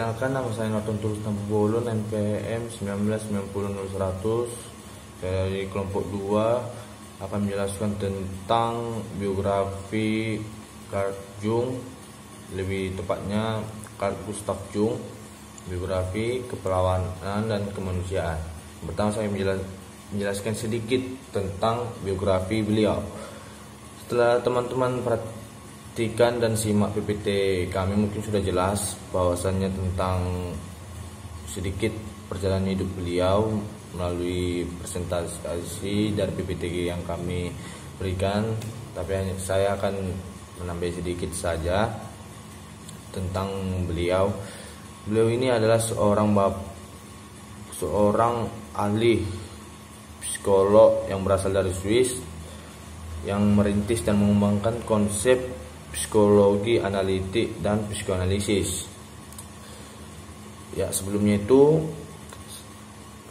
Perkenalkan, nama saya Norton Tulus Nabubolo, NPM 19900100 dari kelompok 2, akan menjelaskan tentang biografi Carl Jung, lebih tepatnya Carl Gustav Jung, biografi keperawanan dan kemanusiaan. Pertama saya menjelaskan sedikit tentang biografi beliau. Setelah teman-teman perhatikan dan simak PPT kami, mungkin sudah jelas bahwasannya tentang sedikit perjalanan hidup beliau melalui presentasi dari PPT yang kami berikan, tapi hanya saya akan menambah sedikit saja tentang beliau. Beliau ini adalah seorang ahli psikolog yang berasal dari Swiss, yang merintis dan mengembangkan konsep psikologi analitik dan psikoanalisis. Ya, sebelumnya itu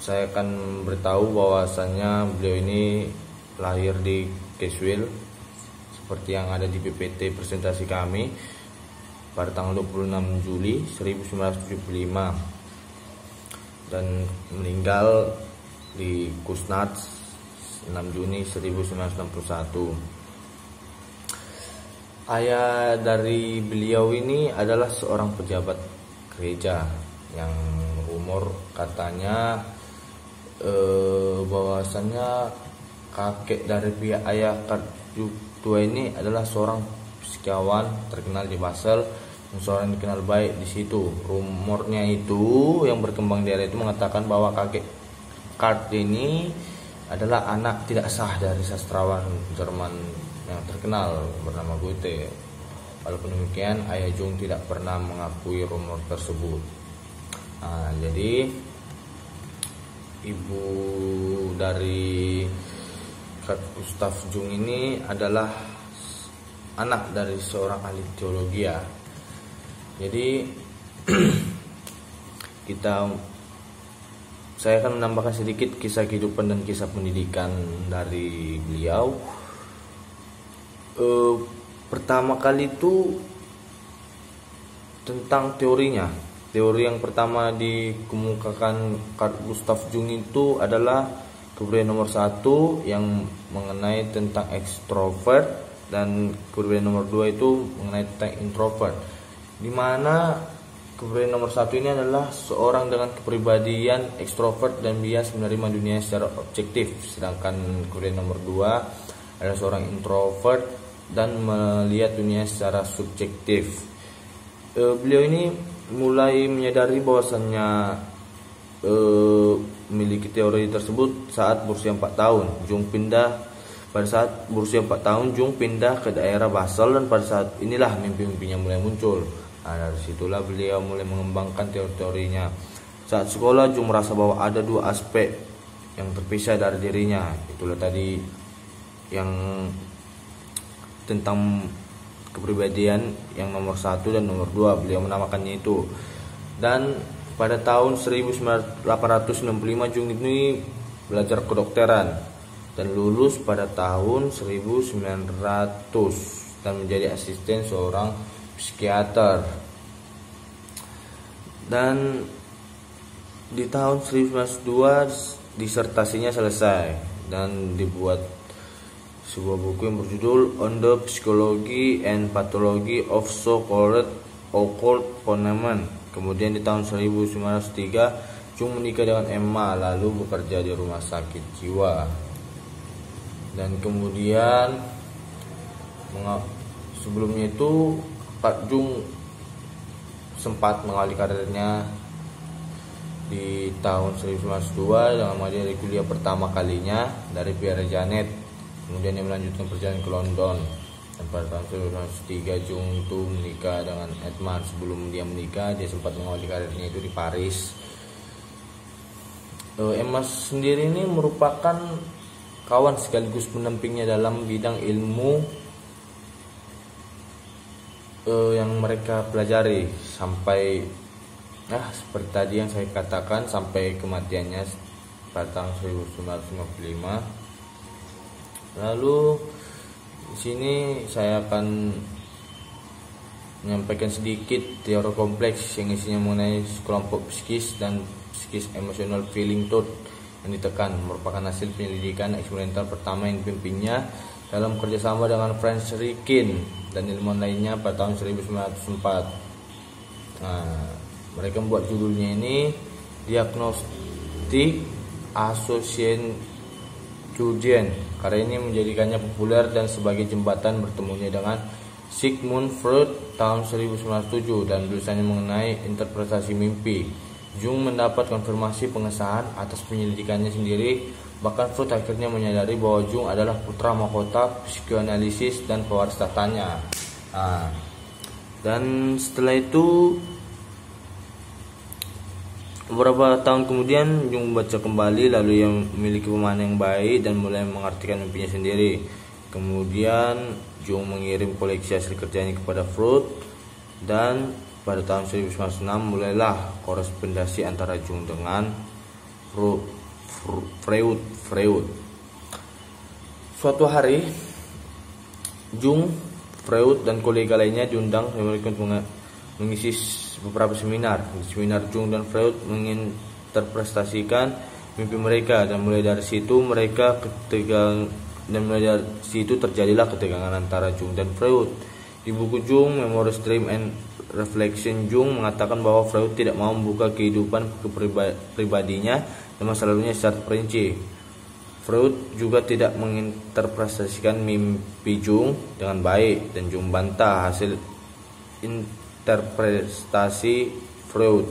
saya akan beritahu bahwasannya beliau ini lahir di Caswell seperti yang ada di PPT presentasi kami pada tanggal 26 Juli 1975 dan meninggal di Kuznets 6 Juni 1961. Ayah dari beliau ini adalah seorang pejabat gereja yang umur katanya bahwasannya kakek dari pihak ayah tua ini adalah seorang fisikawan terkenal di Basel, seorang dikenal baik di situ. Rumornya itu yang berkembang di area itu mengatakan bahwa kakek Kurt ini adalah anak tidak sah dari sastrawan Jerman yang terkenal bernama Goethe. Walaupun demikian, ayah Jung tidak pernah mengakui rumor tersebut. Jadi ibu dari Carl Gustav Jung ini adalah anak dari seorang ahli teologi ya. Jadi saya akan menambahkan sedikit kisah kehidupan dan kisah pendidikan dari beliau. Pertama kali itu tentang teorinya. Teori yang pertama dikemukakan Carl Gustav Jung itu adalah kepribadian nomor 1 yang mengenai tentang ekstrovert, dan kepribadian nomor 2 itu mengenai tentang introvert, di mana kepribadian nomor 1 ini adalah seorang dengan kepribadian ekstrovert dan bias menerima dunia secara objektif, sedangkan kepribadian nomor 2 adalah seorang introvert dan melihat dunia secara subjektif. Beliau ini mulai menyadari bahwasannya memiliki teori tersebut saat berusia 4 tahun. Pada saat berusia 4 tahun Jung pindah ke daerah Basel, dan pada saat inilah mimpi-mimpinya mulai muncul. Dari situlah beliau mulai mengembangkan teori-teorinya. Saat sekolah Jung merasa bahwa ada 2 aspek yang terpisah dari dirinya. Itulah tadi yang tentang kepribadian yang nomor 1 dan nomor 2, beliau menamakannya itu. Dan pada tahun 1865 Jung ini belajar kedokteran dan lulus pada tahun 1900 dan menjadi asisten seorang psikiater. Dan di tahun 1902 disertasinya selesai dan dibuat sebuah buku yang berjudul On the Psychology and Pathology of So-Called Occult Phenomena. Kemudian di tahun 1903 Jung menikah dengan Emma, lalu bekerja di rumah sakit jiwa. Dan kemudian sebelumnya itu Pak Jung sempat mengawali karirnya di tahun 1902 dengan menghadiri kuliah pertama kalinya dari Pierre Janet. Kemudian dia melanjutkan perjalanan ke London, dan pada tahun 1903 Jung itu menikah dengan Edmund. Sebelum dia menikah, dia sempat mengawali karirnya itu di Paris. Emma sendiri ini merupakan kawan sekaligus pendampingnya dalam bidang ilmu yang mereka pelajari sampai seperti tadi yang saya katakan, sampai kematiannya pada tahun 1955. Lalu di sini saya akan menyampaikan sedikit teori kompleks yang isinya mengenai kelompok psikis dan psikis emosional feeling thought yang ditekan, merupakan hasil penyelidikan eksperimental pertama yang dipimpinnya dalam kerjasama dengan Franz Rikin dan ilmuwan lainnya pada tahun 1904. Mereka membuat judulnya ini Diagnostic Association Jurgen. Karya ini menjadikannya populer dan sebagai jembatan bertemunya dengan Sigmund Freud tahun 1907 dan tulisannya mengenai interpretasi mimpi. Jung mendapat konfirmasi pengesahan atas penyelidikannya sendiri. Bahkan Freud akhirnya menyadari bahwa Jung adalah putra mahkota psikoanalisis dan pewaris tahtanya. Dan setelah itu beberapa tahun kemudian Jung membaca kembali, lalu yang memiliki pemahaman yang baik dan mulai mengartikan mimpinya sendiri. Kemudian Jung mengirim koleksi hasil kerjanya kepada Freud dan pada tahun 1906 mulailah korespondensi antara Jung dengan Freud. Suatu hari Jung, Freud dan kolega lainnya diundang untuk mengisi beberapa seminar. Di seminar Jung dan Freud menginterpretasikan mimpi mereka dan mulai dari situ terjadilah ketegangan antara Jung dan Freud. Di buku Jung, Memories, Dream and Reflection, Jung mengatakan bahwa Freud tidak mau membuka kehidupan pribadinya dan masa lalunya secara terperinci. Freud juga tidak menginterpretasikan mimpi Jung dengan baik dan Jung bantah hasil interpretasi Freud.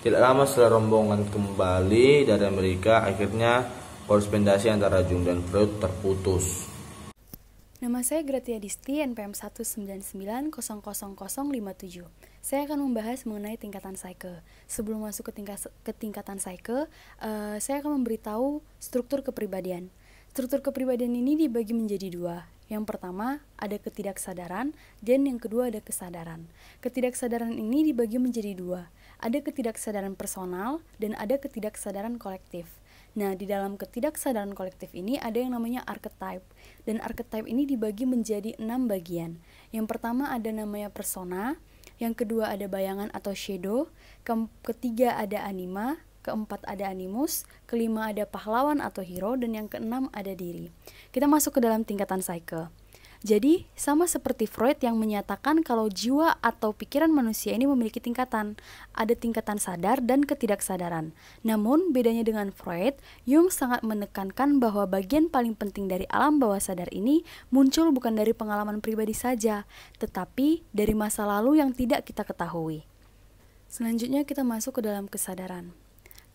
Tidak lama setelah rombongan kembali dari Amerika, akhirnya korespondensi antara Jung dan Freud terputus. Nama saya Gratia Disti, NPM 199000057. Saya akan membahas mengenai tingkatan psyche. Sebelum masuk ke tingkatan psyche, saya akan memberitahu struktur kepribadian. Struktur kepribadian ini dibagi menjadi dua. Yang pertama ada ketidaksadaran dan yang kedua ada kesadaran. Ketidaksadaran ini dibagi menjadi dua. Ada ketidaksadaran personal dan ada ketidaksadaran kolektif. Nah, di dalam ketidaksadaran kolektif ini ada yang namanya archetype. Dan archetype ini dibagi menjadi 6 bagian. Yang pertama ada namanya persona, yang kedua ada bayangan atau shadow, ketiga ada anima, keempat ada animus, kelima ada pahlawan atau hero, dan yang keenam ada diri. Kita masuk ke dalam tingkatan psyche. Jadi, sama seperti Freud yang menyatakan kalau jiwa atau pikiran manusia ini memiliki tingkatan. Ada tingkatan sadar dan ketidaksadaran. Namun, bedanya dengan Freud, Jung sangat menekankan bahwa bagian paling penting dari alam bawah sadar ini muncul bukan dari pengalaman pribadi saja, tetapi dari masa lalu yang tidak kita ketahui. Selanjutnya kita masuk ke dalam kesadaran.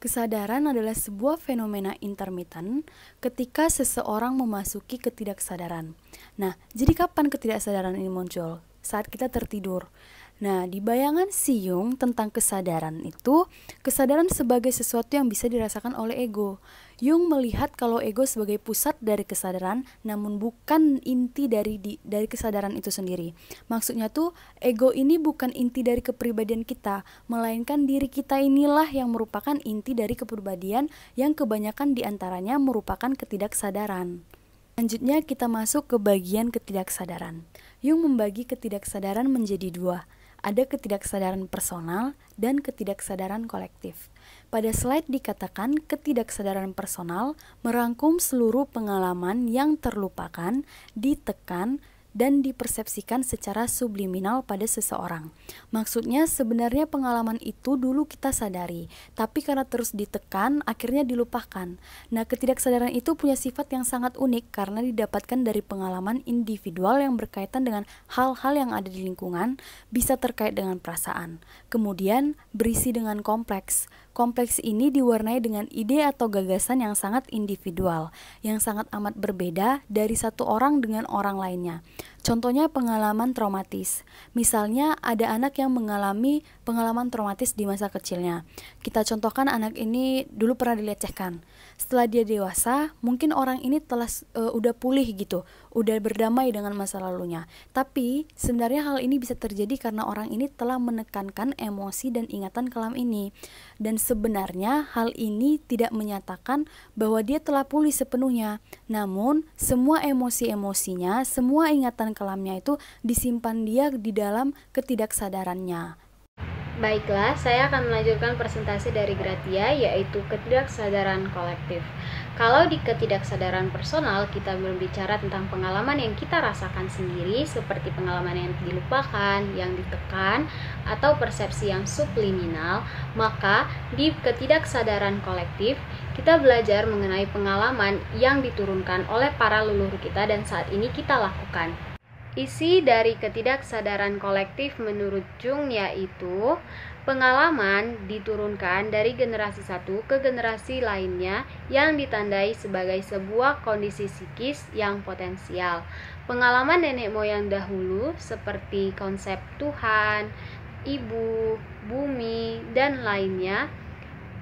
Kesadaran adalah sebuah fenomena intermittent ketika seseorang memasuki ketidaksadaran. Nah, jadi kapan ketidaksadaran ini muncul? Saat kita tertidur. Nah, di bayangan si Jung tentang kesadaran itu, kesadaran sebagai sesuatu yang bisa dirasakan oleh ego. Jung melihat kalau ego sebagai pusat dari kesadaran, namun bukan inti dari kesadaran itu sendiri. Maksudnya tuh, ego ini bukan inti dari kepribadian kita, melainkan diri kita inilah yang merupakan inti dari kepribadian yang kebanyakan diantaranya merupakan ketidaksadaran. Selanjutnya kita masuk ke bagian ketidaksadaran. Jung membagi ketidaksadaran menjadi dua. Ada ketidaksadaran personal dan ketidaksadaran kolektif. Pada slide dikatakan ketidaksadaran personal merangkum seluruh pengalaman yang terlupakan, ditekan, dan dipersepsikan secara subliminal pada seseorang. Maksudnya sebenarnya pengalaman itu dulu kita sadari, tapi karena terus ditekan akhirnya dilupakan. Nah, ketidaksadaran itu punya sifat yang sangat unik karena didapatkan dari pengalaman individual yang berkaitan dengan hal-hal yang ada di lingkungan, bisa terkait dengan perasaan. Kemudian berisi dengan kompleks. Kompleks ini diwarnai dengan ide atau gagasan yang sangat individual, yang sangat amat berbeda dari satu orang dengan orang lainnya. Contohnya pengalaman traumatis. Misalnya ada anak yang mengalami pengalaman traumatis di masa kecilnya. Kita contohkan anak ini dulu pernah dilecehkan. Setelah dia dewasa, mungkin orang ini telah udah pulih gitu, udah berdamai dengan masa lalunya. Tapi sebenarnya hal ini bisa terjadi karena orang ini telah menekankan emosi dan ingatan kelam ini. Dan sebenarnya hal ini tidak menyatakan bahwa dia telah pulih sepenuhnya. Namun semua emosi-emosinya, semua ingatan pikiran kelamnya itu disimpan dia di dalam ketidaksadarannya. Baiklah, saya akan melanjutkan presentasi dari Gratia, yaitu ketidaksadaran kolektif. Kalau di ketidaksadaran personal, kita berbicara tentang pengalaman yang kita rasakan sendiri, seperti pengalaman yang dilupakan, yang ditekan, atau persepsi yang subliminal. Maka di ketidaksadaran kolektif, kita belajar mengenai pengalaman yang diturunkan oleh para leluhur kita dan saat ini kita lakukan. Isi dari ketidaksadaran kolektif menurut Jung yaitu pengalaman diturunkan dari generasi satu ke generasi lainnya yang ditandai sebagai sebuah kondisi psikis yang potensial. Pengalaman nenek moyang dahulu seperti konsep Tuhan, ibu, bumi, dan lainnya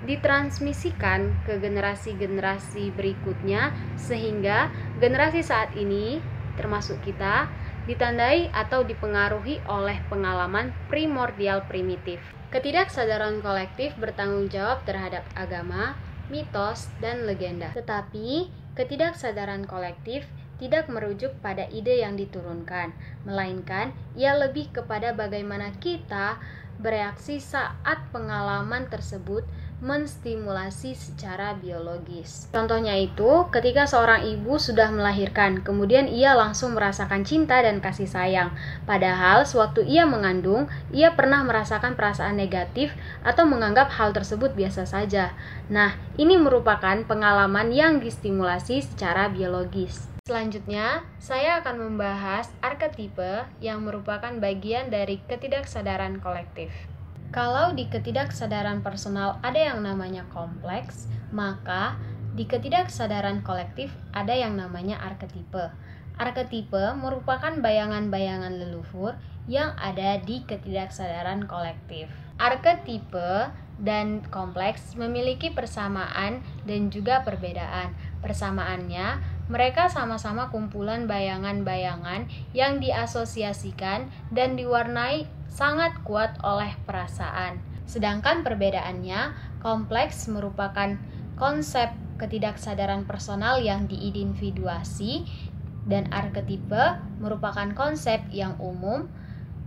ditransmisikan ke generasi-generasi berikutnya sehingga generasi saat ini termasuk kita ditandai atau dipengaruhi oleh pengalaman primordial primitif. Ketidaksadaran kolektif bertanggung jawab terhadap agama, mitos, dan legenda. Tetapi, ketidaksadaran kolektif tidak merujuk pada ide yang diturunkan, melainkan ia lebih kepada bagaimana kita bereaksi saat pengalaman tersebut menstimulasi secara biologis. Contohnya itu, ketika seorang ibu sudah melahirkan, kemudian ia langsung merasakan cinta dan kasih sayang. Padahal, sewaktu ia mengandung, ia pernah merasakan perasaan negatif atau menganggap hal tersebut biasa saja. Nah, ini merupakan pengalaman yang distimulasi secara biologis. Selanjutnya, saya akan membahas arketipe yang merupakan bagian dari ketidaksadaran kolektif. Kalau di ketidaksadaran personal ada yang namanya kompleks, maka di ketidaksadaran kolektif ada yang namanya arketipe. Arketipe merupakan bayangan-bayangan leluhur yang ada di ketidaksadaran kolektif. Arketipe dan kompleks memiliki persamaan dan juga perbedaan. Persamaannya, mereka sama-sama kumpulan bayangan-bayangan yang diasosiasikan dan diwarnai sangat kuat oleh perasaan. Sedangkan perbedaannya, kompleks merupakan konsep ketidaksadaran personal yang diindividuasi dan arketipe merupakan konsep yang umum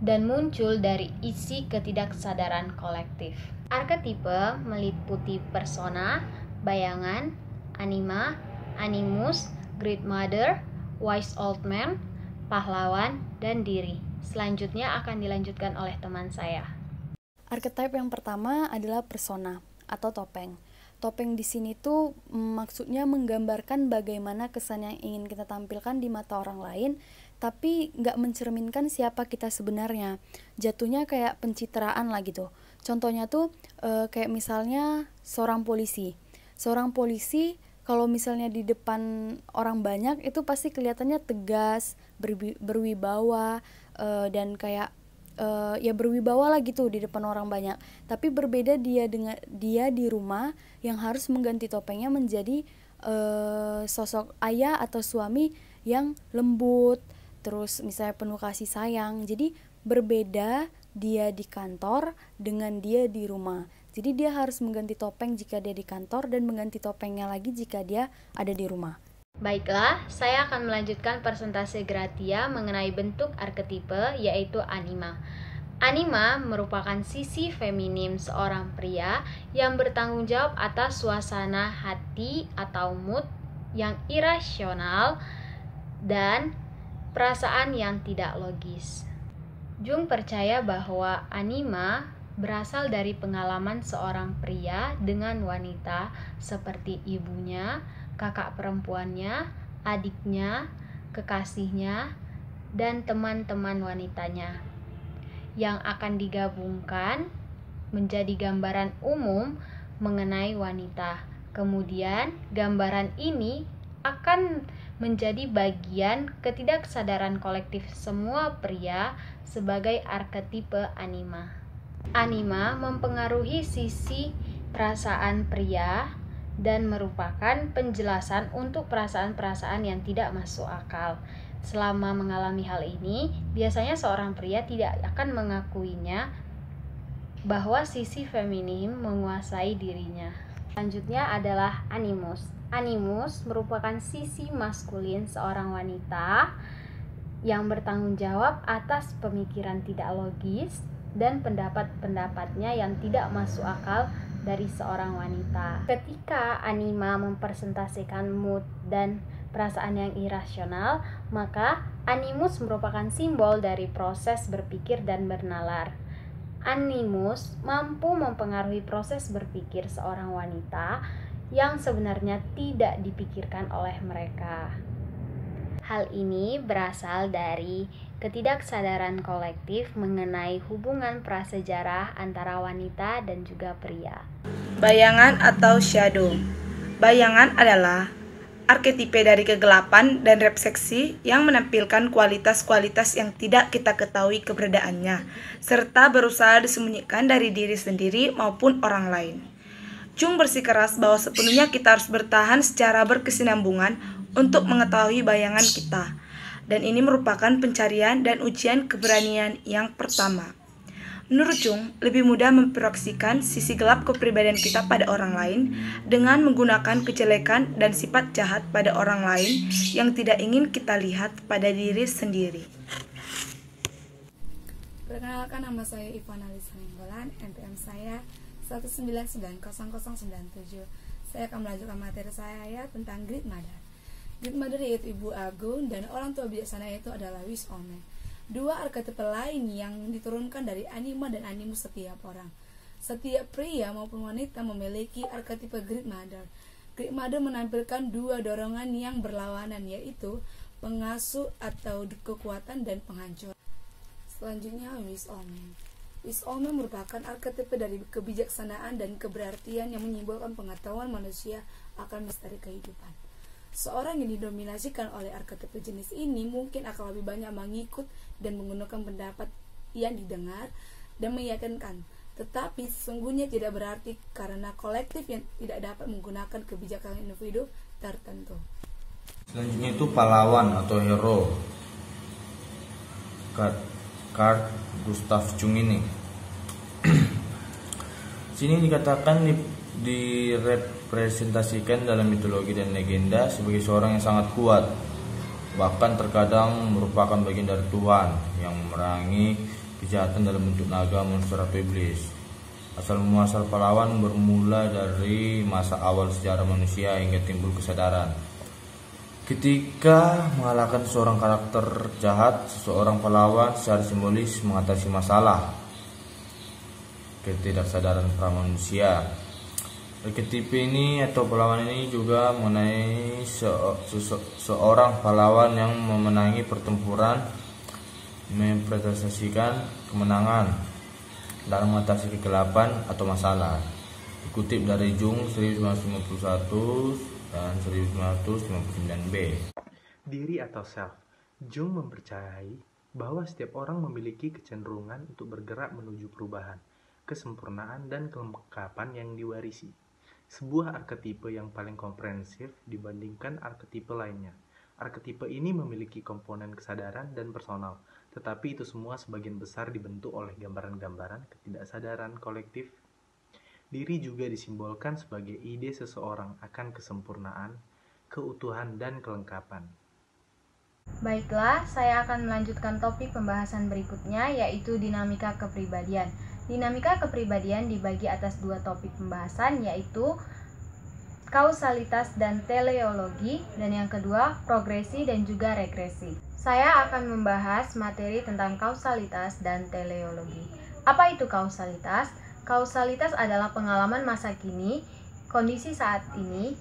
dan muncul dari isi ketidaksadaran kolektif. Arketipe meliputi persona, bayangan, anima, animus, great mother, wise old man, pahlawan, dan diri. Selanjutnya akan dilanjutkan oleh teman saya. Archetype yang pertama adalah persona atau topeng. Topeng di sini tuh maksudnya menggambarkan bagaimana kesan yang ingin kita tampilkan di mata orang lain, tapi nggak mencerminkan siapa kita sebenarnya. Jatuhnya kayak pencitraan lah gitu. Contohnya tuh kayak misalnya seorang polisi. Seorang polisi kalau misalnya di depan orang banyak itu pasti kelihatannya tegas, berwibawa, dan kayak ya berwibawa lah gitu di depan orang banyak. Tapi berbeda dia di rumah yang harus mengganti topengnya menjadi sosok ayah atau suami yang lembut, terus misalnya penuh kasih sayang. Jadi berbeda dia di kantor dengan dia di rumah. Jadi dia harus mengganti topeng jika dia di kantor dan mengganti topengnya lagi jika dia ada di rumah. Baiklah, saya akan melanjutkan presentasi Gratia mengenai bentuk arketipe yaitu anima. Anima merupakan sisi feminim seorang pria yang bertanggung jawab atas suasana hati atau mood yang irasional dan perasaan yang tidak logis. Jung percaya bahwa anima berasal dari pengalaman seorang pria dengan wanita seperti ibunya, kakak perempuannya, adiknya, kekasihnya, dan teman-teman wanitanya yang akan digabungkan menjadi gambaran umum mengenai wanita. Kemudian, gambaran ini akan menjadi bagian ketidaksadaran kolektif semua pria sebagai arketipe anima. Anima mempengaruhi sisi perasaan pria dan merupakan penjelasan untuk perasaan-perasaan yang tidak masuk akal. Selama mengalami hal ini, biasanya seorang pria tidak akan mengakuinya bahwa sisi feminim menguasai dirinya. Selanjutnya adalah animus. Animus merupakan sisi maskulin seorang wanita yang bertanggung jawab atas pemikiran tidak logis dan pendapat-pendapatnya yang tidak masuk akal dari seorang wanita. Ketika anima mempresentasikan mood dan perasaan yang irasional, maka animus merupakan simbol dari proses berpikir dan bernalar. Animus mampu mempengaruhi proses berpikir seorang wanita yang sebenarnya tidak dipikirkan oleh mereka. Hal ini berasal dari ketidaksadaran kolektif mengenai hubungan prasejarah antara wanita dan juga pria. Bayangan atau shadow. Bayangan adalah arketipe dari kegelapan dan refleksi yang menampilkan kualitas-kualitas yang tidak kita ketahui keberadaannya, serta berusaha disembunyikan dari diri sendiri maupun orang lain. Jung bersikeras bahwa sepenuhnya kita harus bertahan secara berkesinambungan untuk mengetahui bayangan kita, dan ini merupakan pencarian dan ujian keberanian yang pertama. Menurut Jung, lebih mudah memproyeksikan sisi gelap kepribadian kita pada orang lain dengan menggunakan kejelekan dan sifat jahat pada orang lain yang tidak ingin kita lihat pada diri sendiri. Perkenalkan, nama saya Ivana Lisa Nenggolan, NPM saya 1990097. Saya akan melanjutkan materi saya tentang Great Mother. Great Mother yaitu Ibu Agung dan orang tua bijaksana itu adalah Wis Ome. Dua arketipe lain yang diturunkan dari anima dan animus setiap orang. Setiap pria maupun wanita memiliki arketipe Great Mother. Great Mother menampilkan dua dorongan yang berlawanan, yaitu pengasuh atau kekuatan dan penghancur. Selanjutnya Wis Ome. Wis Ome merupakan arketipe dari kebijaksanaan dan keberartian yang menyimbolkan pengetahuan manusia akan misteri kehidupan. Seorang yang didominasikan oleh arketipe jenis ini mungkin akan lebih banyak mengikut dan menggunakan pendapat yang didengar dan meyakinkan, tetapi sesungguhnya tidak berarti karena kolektif yang tidak dapat menggunakan kebijakan individu tertentu. Selanjutnya itu pahlawan atau hero. Carl Gustav Jung ini. Sini dikatakan direpresentasikan dalam mitologi dan legenda sebagai seorang yang sangat kuat, bahkan terkadang merupakan bagian dari Tuhan yang memerangi kejahatan dalam bentuk naga, monster atau iblis. Asal muasal pahlawan bermula dari masa awal sejarah manusia hingga timbul kesadaran. Ketika mengalahkan seorang karakter jahat, seseorang pahlawan secara simbolis mengatasi masalah ketidaksadaran pramanusia. Arketipe ini atau pahlawan ini juga mengenai seorang pahlawan yang memenangi pertempuran, mempresentasikan kemenangan dalam mengatasi kegelapan atau masalah. Dikutip dari Jung 1951 dan 1959b. Diri atau self. Jung mempercayai bahwa setiap orang memiliki kecenderungan untuk bergerak menuju perubahan, kesempurnaan, dan kelengkapan yang diwarisi. Sebuah arketipe yang paling komprehensif dibandingkan arketipe lainnya. Arketipe ini memiliki komponen kesadaran dan personal, tetapi itu semua sebagian besar dibentuk oleh gambaran-gambaran ketidaksadaran kolektif. Diri juga disimbolkan sebagai ide seseorang akan kesempurnaan, keutuhan, dan kelengkapan. Baiklah, saya akan melanjutkan topik pembahasan berikutnya, yaitu dinamika kepribadian. Dinamika kepribadian dibagi atas dua topik pembahasan, yaitu kausalitas dan teleologi, dan yang kedua progresi dan juga regresi. Saya akan membahas materi tentang kausalitas dan teleologi. Apa itu kausalitas? Kausalitas adalah pengalaman masa kini, kondisi saat ini,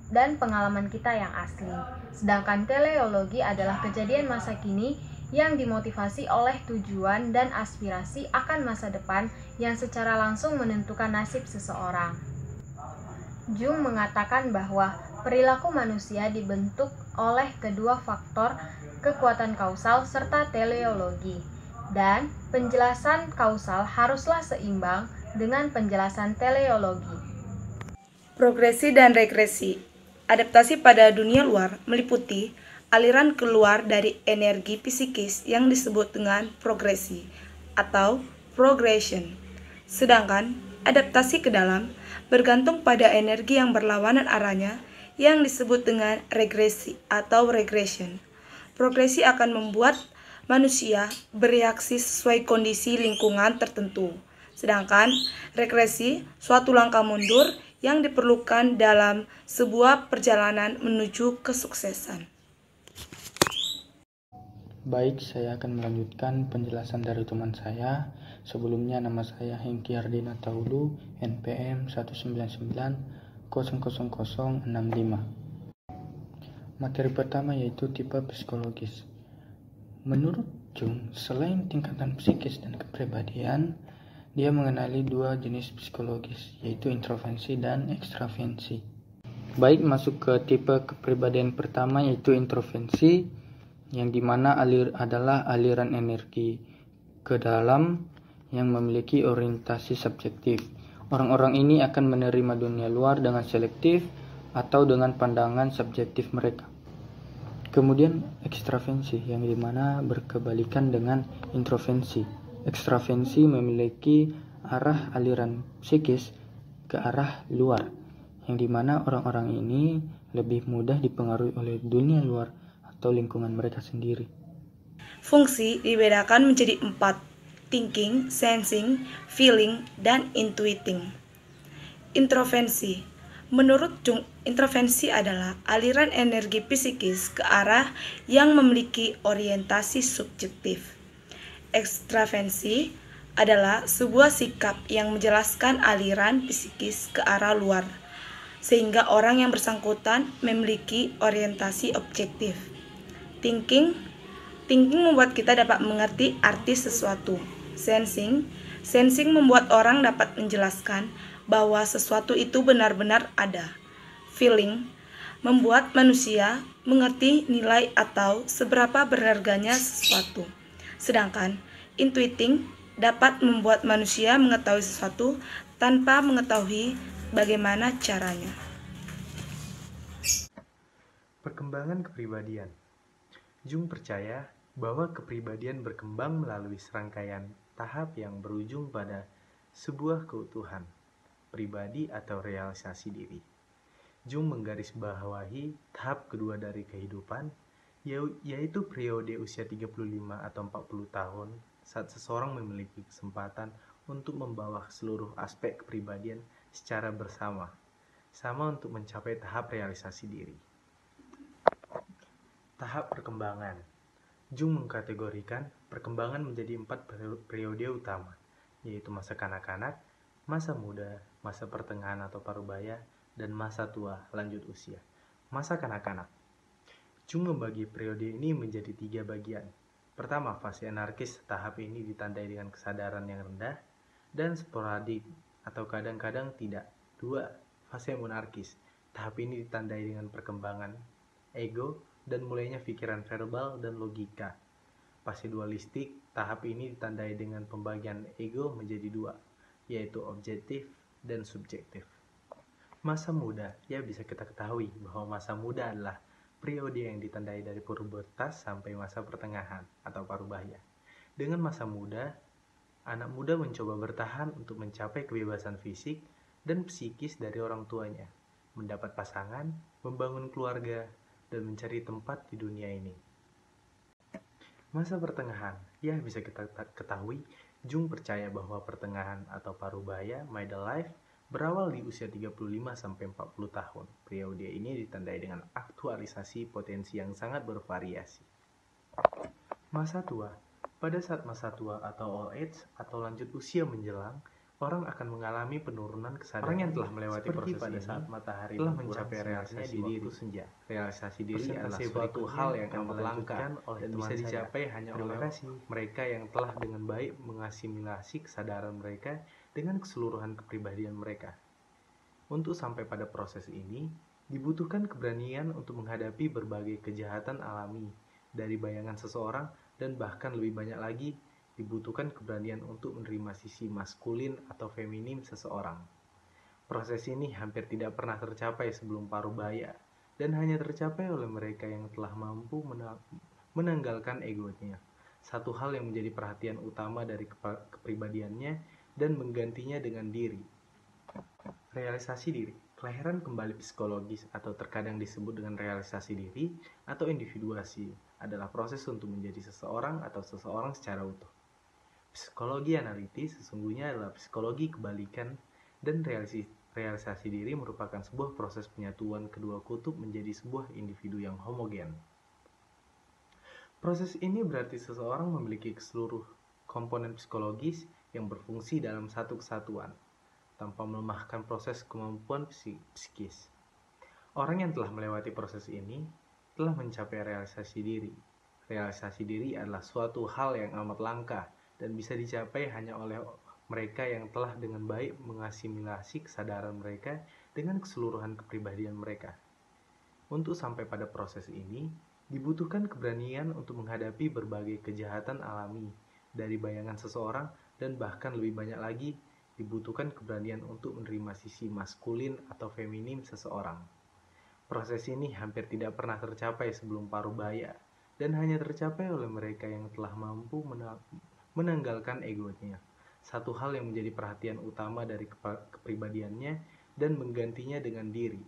dan pengalaman kita yang asli. Sedangkan teleologi adalah kejadian masa kini yang dimotivasi oleh tujuan dan aspirasi akan masa depan yang secara langsung menentukan nasib seseorang. Jung mengatakan bahwa perilaku manusia dibentuk oleh kedua faktor kekuatan kausal serta teleologi, dan penjelasan kausal haruslah seimbang dengan penjelasan teleologi. Progresi dan regresi. Adaptasi pada dunia luar meliputi aliran keluar dari energi psikis yang disebut dengan progresi atau progression. Sedangkan adaptasi ke dalam bergantung pada energi yang berlawanan arahnya yang disebut dengan regresi atau regression. Progresi akan membuat manusia bereaksi sesuai kondisi lingkungan tertentu. Sedangkan regresi suatu langkah mundur yang diperlukan dalam sebuah perjalanan menuju kesuksesan. Baik, saya akan melanjutkan penjelasan dari teman saya. Sebelumnya nama saya Hengki Ardina Taulu, NPM 199000065. Materi pertama yaitu tipe psikologis. Menurut Jung, selain tingkatan psikis dan kepribadian, dia mengenali dua jenis psikologis, yaitu introversi dan ekstraversi. Baik, masuk ke tipe kepribadian pertama yaitu introversi, yang dimana adalah aliran energi ke dalam yang memiliki orientasi subjektif. Orang-orang ini akan menerima dunia luar dengan selektif atau dengan pandangan subjektif mereka. Kemudian ekstraversi, yang dimana berkebalikan dengan introversi. Ekstraversi memiliki arah aliran psikis ke arah luar, yang dimana orang-orang ini lebih mudah dipengaruhi oleh dunia luar atau lingkungan mereka sendiri. Fungsi dibedakan menjadi 4, thinking, sensing, feeling, dan intuiting. Introversi. Menurut Jung, introversi adalah aliran energi psikis ke arah yang memiliki orientasi subjektif. Ekstraversi adalah sebuah sikap yang menjelaskan aliran psikis ke arah luar, sehingga orang yang bersangkutan memiliki orientasi objektif. Thinking membuat kita dapat mengerti arti sesuatu. Sensing membuat orang dapat menjelaskan bahwa sesuatu itu benar-benar ada. Feeling membuat manusia mengerti nilai atau seberapa berharganya sesuatu. Sedangkan intuiting dapat membuat manusia mengetahui sesuatu tanpa mengetahui bagaimana caranya. Perkembangan kepribadian. Jung percaya bahwa kepribadian berkembang melalui serangkaian tahap yang berujung pada sebuah keutuhan pribadi atau realisasi diri. Jung menggarisbawahi tahap kedua dari kehidupan, yaitu periode usia 35 atau 40 tahun, saat seseorang memiliki kesempatan untuk membawa seluruh aspek kepribadian secara bersama, untuk mencapai tahap realisasi diri. Tahap perkembangan. Jung mengkategorikan perkembangan menjadi 4 periode utama, yaitu masa kanak-kanak, masa muda, masa pertengahan atau parubaya, dan masa tua lanjut usia. Masa kanak-kanak. Jung membagi periode ini menjadi 3 bagian. Pertama, fase anarkis. Tahap ini ditandai dengan kesadaran yang rendah dan sporadik atau kadang-kadang tidak. 2. Fase monarkis. Tahap ini ditandai dengan perkembangan ego dan mulainya pikiran verbal dan logika. Fase dualistik. Tahap ini ditandai dengan pembagian ego menjadi 2, yaitu objektif dan subjektif. Masa muda. Ya, bisa kita ketahui bahwa masa muda adalah periode yang ditandai dari pubertas sampai masa pertengahan atau parubaya. Dengan masa muda, anak muda mencoba bertahan untuk mencapai kebebasan fisik dan psikis dari orang tuanya, mendapat pasangan, membangun keluarga, dan mencari tempat di dunia ini. Masa pertengahan. Ya, bisa kita ketahui, Jung percaya bahwa pertengahan atau parubaya, middle life, berawal di usia 35-40 tahun. Periode ini ditandai dengan aktualisasi potensi yang sangat bervariasi. Masa tua. Pada saat masa tua atau old age atau lanjut usia menjelang, orang akan mengalami penurunan kesadaran. Orang yang telah melewati proses pada saat matahari telah mencapai realisasi diri senja. Realisasi diri adalah suatu hal yang amat langka dan bisa dicapai hanya oleh mereka yang telah dengan baik mengasimilasi kesadaran mereka dengan keseluruhan kepribadian mereka. Untuk sampai pada proses ini, dibutuhkan keberanian untuk menghadapi berbagai kejahatan alami dari bayangan seseorang, dan bahkan lebih banyak lagi dibutuhkan keberanian untuk menerima sisi maskulin atau feminim seseorang. Proses ini hampir tidak pernah tercapai sebelum parubaya, dan hanya tercapai oleh mereka yang telah mampu menanggalkan egonya, satu hal yang menjadi perhatian utama dari kepribadiannya, dan menggantinya dengan diri. Realisasi diri. Kelahiran kembali psikologis atau terkadang disebut dengan realisasi diri atau individuasi adalah proses untuk menjadi seseorang atau seseorang secara utuh. Psikologi analitis sesungguhnya adalah psikologi kebalikan, dan realisasi diri merupakan sebuah proses penyatuan kedua kutub menjadi sebuah individu yang homogen. Proses ini berarti seseorang memiliki seluruh komponen psikologis yang berfungsi dalam satu kesatuan, tanpa melemahkan proses kemampuan psikis. Orang yang telah melewati proses ini telah mencapai realisasi diri. Realisasi diri adalah suatu hal yang amat langka dan bisa dicapai hanya oleh mereka yang telah dengan baik mengasimilasi kesadaran mereka dengan keseluruhan kepribadian mereka. Untuk sampai pada proses ini, dibutuhkan keberanian untuk menghadapi berbagai kejahatan alami dari bayangan seseorang, dan bahkan lebih banyak lagi, dibutuhkan keberanian untuk menerima sisi maskulin atau feminim seseorang. Proses ini hampir tidak pernah tercapai sebelum Parubaya, dan hanya tercapai oleh mereka yang telah mampu menanggalkan egonya, satu hal yang menjadi perhatian utama dari kepribadiannya, dan menggantinya dengan diri.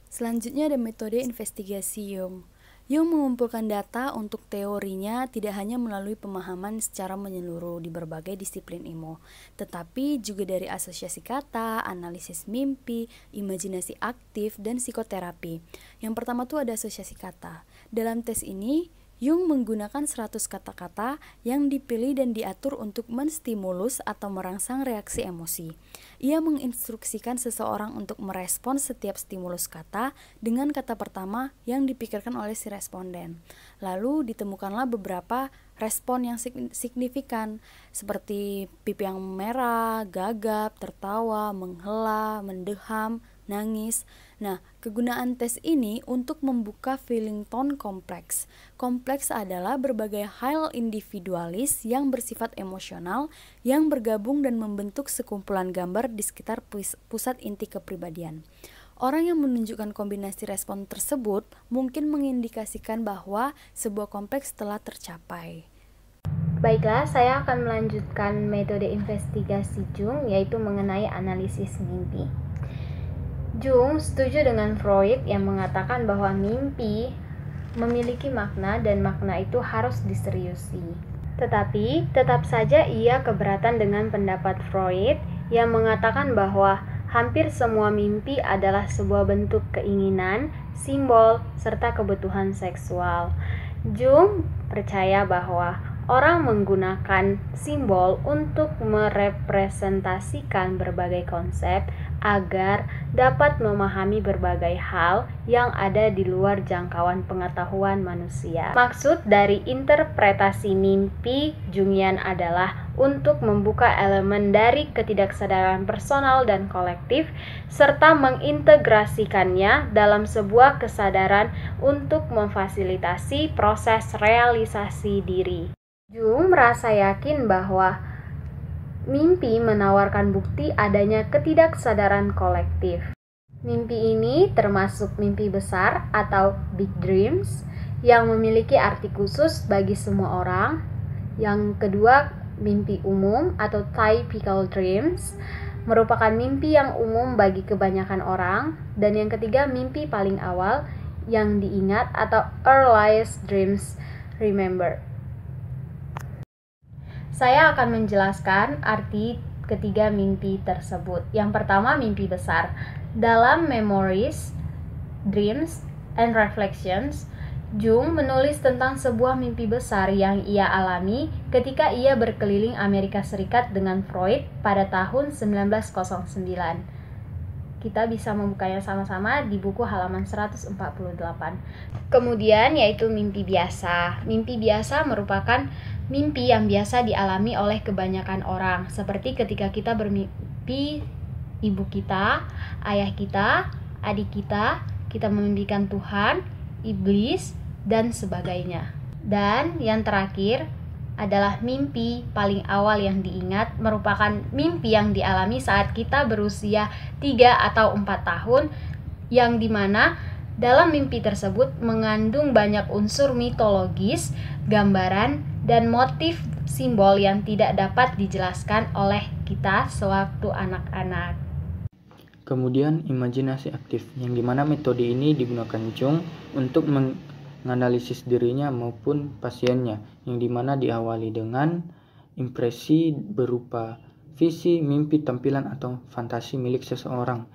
Selanjutnya ada metode investigasi Jung. Jung mengumpulkan data untuk teorinya tidak hanya melalui pemahaman secara menyeluruh di berbagai disiplin ilmu, tetapi juga dari asosiasi kata, analisis mimpi, imajinasi aktif, dan psikoterapi. Yang pertama tuh ada asosiasi kata. Dalam tes ini, Jung menggunakan 100 kata-kata yang dipilih dan diatur untuk menstimulus atau merangsang reaksi emosi. Ia menginstruksikan seseorang untuk merespons setiap stimulus kata dengan kata pertama yang dipikirkan oleh si responden. Lalu ditemukanlah beberapa respon yang signifikan, seperti pipi yang merah, gagap, tertawa, menghela, mendeham, nangis. Nah, kegunaan tes ini untuk membuka feeling tone kompleks. Kompleks adalah berbagai hal individualis yang bersifat emosional yang bergabung dan membentuk sekumpulan gambar di sekitar pusat inti kepribadian. Orang yang menunjukkan kombinasi respon tersebut mungkin mengindikasikan bahwa sebuah kompleks telah tercapai. Baiklah, saya akan melanjutkan metode investigasi Jung, yaitu mengenai analisis mimpi. Jung setuju dengan Freud yang mengatakan bahwa mimpi memiliki makna dan makna itu harus diseriusi. Tetapi, tetap saja ia keberatan dengan pendapat Freud yang mengatakan bahwa hampir semua mimpi adalah sebuah bentuk keinginan, simbol, serta kebutuhan seksual. Jung percaya bahwa orang menggunakan simbol untuk merepresentasikan berbagai konsep agar dapat memahami berbagai hal yang ada di luar jangkauan pengetahuan manusia. Maksud dari interpretasi mimpi Jungian adalah untuk membuka elemen dari ketidaksadaran personal dan kolektif, serta mengintegrasikannya dalam sebuah kesadaran untuk memfasilitasi proses realisasi diri. Jung merasa yakin bahwa mimpi menawarkan bukti adanya ketidaksadaran kolektif. Mimpi ini termasuk mimpi besar atau big dreams yang memiliki arti khusus bagi semua orang. Yang kedua, mimpi umum atau typical dreams merupakan mimpi yang umum bagi kebanyakan orang. Dan yang ketiga, mimpi paling awal yang diingat atau earliest dreams remembered. Saya akan menjelaskan arti ketiga mimpi tersebut. Yang pertama, mimpi besar. Dalam Memories, Dreams, and Reflections, Jung menulis tentang sebuah mimpi besar yang ia alami ketika ia berkeliling Amerika Serikat dengan Freud pada tahun 1909. Kita bisa membukanya sama-sama di buku halaman 148. Kemudian yaitu mimpi biasa. Mimpi biasa merupakan mimpi yang biasa dialami oleh kebanyakan orang, seperti ketika kita bermimpi ibu kita, ayah kita, adik kita memimpikan Tuhan, iblis, dan sebagainya. Dan yang terakhir adalah mimpi paling awal yang diingat, merupakan mimpi yang dialami saat kita berusia 3 atau 4 tahun, yang dimana dalam mimpi tersebut mengandung banyak unsur mitologis, gambaran, dan motif simbol yang tidak dapat dijelaskan oleh kita sewaktu anak-anak. Kemudian imajinasi aktif, yang dimana metode ini digunakan Jung untuk menganalisis dirinya maupun pasiennya, yang dimana diawali dengan impresi berupa visi, mimpi, tampilan, atau fantasi milik seseorang.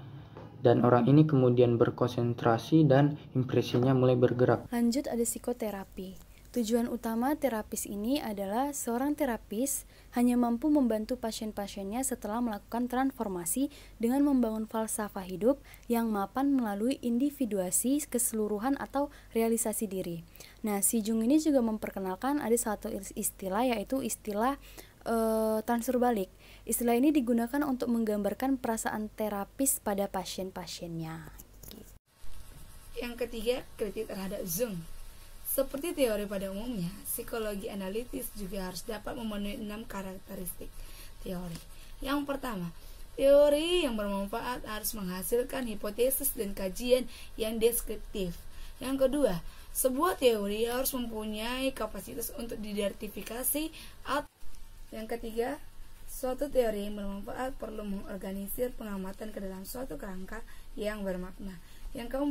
Dan orang ini kemudian berkonsentrasi dan impresinya mulai bergerak. Lanjut ada psikoterapi. Tujuan utama terapis ini adalah seorang terapis hanya mampu membantu pasien-pasiennya setelah melakukan transformasi dengan membangun falsafah hidup yang mapan melalui individuasi keseluruhan atau realisasi diri. Nah, si Jung ini juga memperkenalkan ada satu istilah, yaitu istilah transfer balik. Istilah ini digunakan untuk menggambarkan perasaan terapis pada pasien-pasiennya. Yang ketiga, kritik terhadap Jung. Seperti teori pada umumnya, psikologi analitis juga harus dapat memenuhi 6 karakteristik teori. Yang pertama, teori yang bermanfaat harus menghasilkan hipotesis dan kajian yang deskriptif. Yang kedua, sebuah teori harus mempunyai kapasitas untuk diidentifikasi. Yang ketiga, suatu teori yang bermanfaat perlu mengorganisir pengamatan ke dalam suatu kerangka yang bermakna. Yang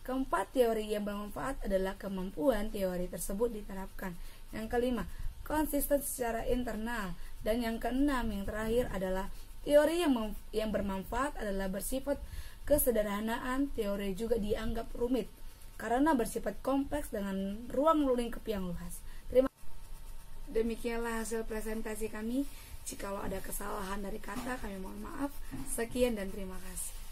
keempat, teori yang bermanfaat adalah kemampuan teori tersebut diterapkan. Yang kelima, konsisten secara internal. Dan yang keenam, yang terakhir adalah teori yang bermanfaat adalah bersifat kesederhanaan. Teori juga dianggap rumit karena bersifat kompleks dengan ruang lingkup yang luas. Demikianlah hasil presentasi kami. Jikalau ada kesalahan dari kata, kami mohon maaf. Sekian dan terima kasih.